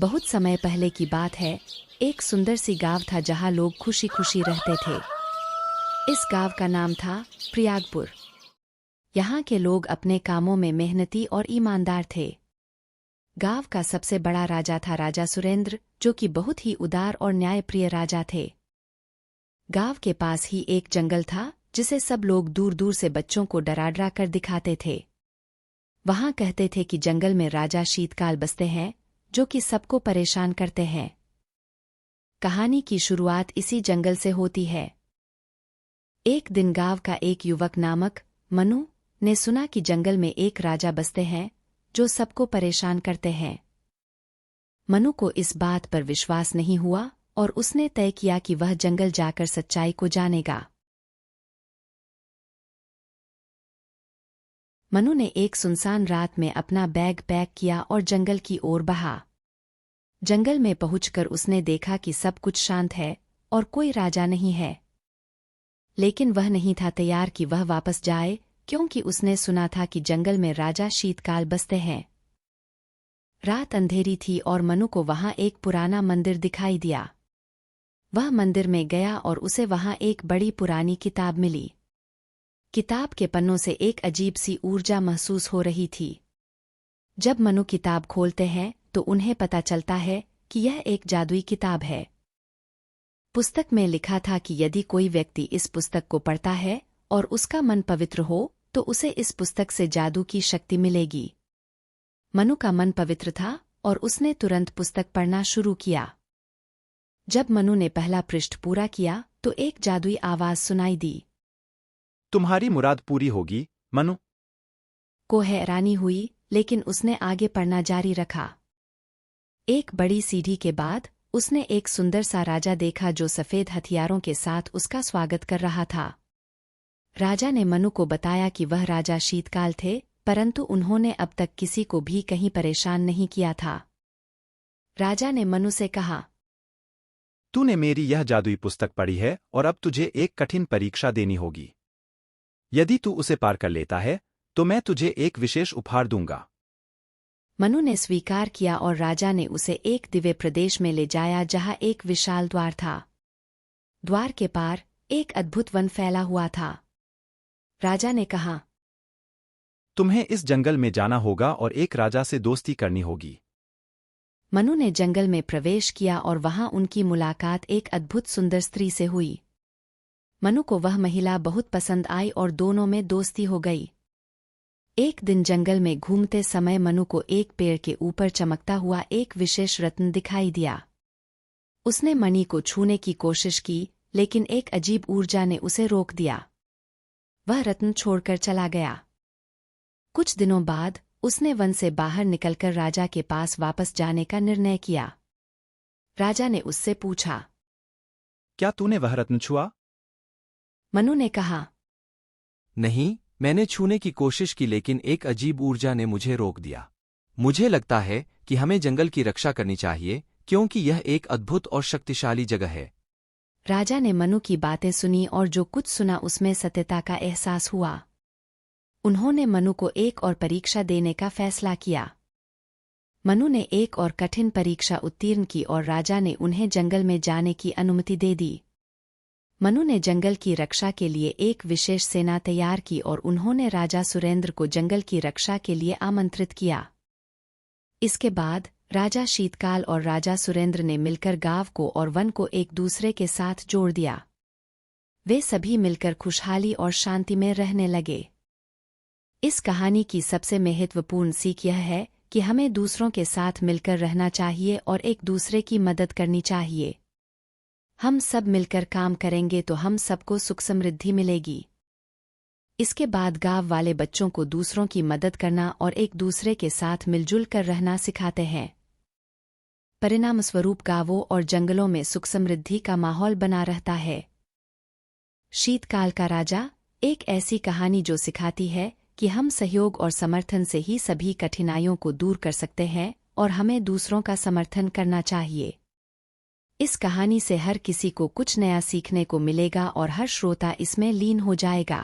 बहुत समय पहले की बात है। एक सुंदर सी गांव था जहां लोग खुशी खुशी रहते थे। इस गांव का नाम था प्रयागपुर। यहाँ के लोग अपने कामों में मेहनती और ईमानदार थे। गांव का सबसे बड़ा राजा था राजा सुरेंद्र, जो कि बहुत ही उदार और न्यायप्रिय राजा थे। गांव के पास ही एक जंगल था जिसे सब लोग दूर दूर से बच्चों को डरा कर दिखाते थे। वहां कहते थे कि जंगल में राजा शीतकाल बसते हैं, जो कि सबको परेशान करते हैं। कहानी की शुरुआत इसी जंगल से होती है। एक दिन गांव का एक युवक नामक मनु ने सुना कि जंगल में एक राजा बसते हैं जो सबको परेशान करते हैं। मनु को इस बात पर विश्वास नहीं हुआ और उसने तय किया कि वह जंगल जाकर सच्चाई को जानेगा। मनु ने एक सुनसान रात में अपना बैग पैक किया और जंगल की ओर बढ़ा। जंगल में पहुंचकर उसने देखा कि सब कुछ शांत है और कोई राजा नहीं है। लेकिन वह नहीं था तैयार कि वह वापस जाए, क्योंकि उसने सुना था कि जंगल में राजा शीतकाल बसते हैं। रात अंधेरी थी और मनु को वहां एक पुराना मंदिर दिखाई दिया। वह मंदिर में गया और उसे वहां एक बड़ी पुरानी किताब मिली। किताब के पन्नों से एक अजीब सी ऊर्जा महसूस हो रही थी। जब मनु किताब खोलते हैं तो उन्हें पता चलता है कि यह एक जादुई किताब है। पुस्तक में लिखा था कि यदि कोई व्यक्ति इस पुस्तक को पढ़ता है और उसका मन पवित्र हो तो उसे इस पुस्तक से जादू की शक्ति मिलेगी। मनु का मन पवित्र था और उसने तुरंत पुस्तक पढ़ना शुरू किया। जब मनु ने पहला पृष्ठ पूरा किया तो एक जादुई आवाज सुनाई दी। तुम्हारी मुराद पूरी होगी, मनु। को हैरानी हुई, लेकिन उसने आगे पढ़ना जारी रखा। एक बड़ी सीढ़ी के बाद उसने एक सुंदर सा राजा देखा जो सफेद हथियारों के साथ उसका स्वागत कर रहा था। राजा ने मनु को बताया कि वह राजा शीतकाल थे, परंतु उन्होंने अब तक किसी को भी कहीं परेशान नहीं किया था। राजा ने मनु से कहा, तूने मेरी यह जादुई पुस्तक पढ़ी है और अब तुझे एक कठिन परीक्षा देनी होगी। यदि तू उसे पार कर लेता है तो मैं तुझे एक विशेष उपहार दूंगा। मनु ने स्वीकार किया और राजा ने उसे एक दिव्य प्रदेश में ले जाया जहां एक विशाल द्वार था। द्वार के पार एक अद्भुत वन फैला हुआ था। राजा ने कहा, तुम्हें इस जंगल में जाना होगा और एक राजा से दोस्ती करनी होगी। मनु ने जंगल में प्रवेश किया और वहां उनकी मुलाकात एक अद्भुत सुंदर स्त्री से हुई। मनु को वह महिला बहुत पसंद आई और दोनों में दोस्ती हो गई। एक दिन जंगल में घूमते समय मनु को एक पेड़ के ऊपर चमकता हुआ एक विशेष रत्न दिखाई दिया। उसने मणि को छूने की कोशिश की, लेकिन एक अजीब ऊर्जा ने उसे रोक दिया। वह रत्न छोड़कर चला गया। कुछ दिनों बाद उसने वन से बाहर निकलकर राजा के पास वापस जाने का निर्णय किया। राजा ने उससे पूछा, क्या तूने वह रत्न छुआ? मनु ने कहा, नहीं, मैंने छूने की कोशिश की लेकिन एक अजीब ऊर्जा ने मुझे रोक दिया। मुझे लगता है कि हमें जंगल की रक्षा करनी चाहिए, क्योंकि यह एक अद्भुत और शक्तिशाली जगह है। राजा ने मनु की बातें सुनी और जो कुछ सुना उसमें सत्यता का एहसास हुआ। उन्होंने मनु को एक और परीक्षा देने का फैसला किया। मनु ने एक और कठिन परीक्षा उत्तीर्ण की और राजा ने उन्हें जंगल में जाने की अनुमति दे दी। मनु ने जंगल की रक्षा के लिए एक विशेष सेना तैयार की और उन्होंने राजा सुरेंद्र को जंगल की रक्षा के लिए आमंत्रित किया। इसके बाद राजा शीतकाल और राजा सुरेंद्र ने मिलकर गांव को और वन को एक दूसरे के साथ जोड़ दिया। वे सभी मिलकर खुशहाली और शांति में रहने लगे। इस कहानी की सबसे महत्वपूर्ण सीख यह है कि हमें दूसरों के साथ मिलकर रहना चाहिए और एक दूसरे की मदद करनी चाहिए। हम सब मिलकर काम करेंगे तो हम सबको सुख समृद्धि मिलेगी। इसके बाद गांव वाले बच्चों को दूसरों की मदद करना और एक दूसरे के साथ मिलजुल कर रहना सिखाते हैं। परिणामस्वरूप गांवों और जंगलों में सुख समृद्धि का माहौल बना रहता है। शीतकाल का राजा एक ऐसी कहानी जो सिखाती है कि हम सहयोग और समर्थन से ही सभी कठिनाइयों को दूर कर सकते हैं और हमें दूसरों का समर्थन करना चाहिए। इस कहानी से हर किसी को कुछ नया सीखने को मिलेगा और हर श्रोता इसमें लीन हो जाएगा।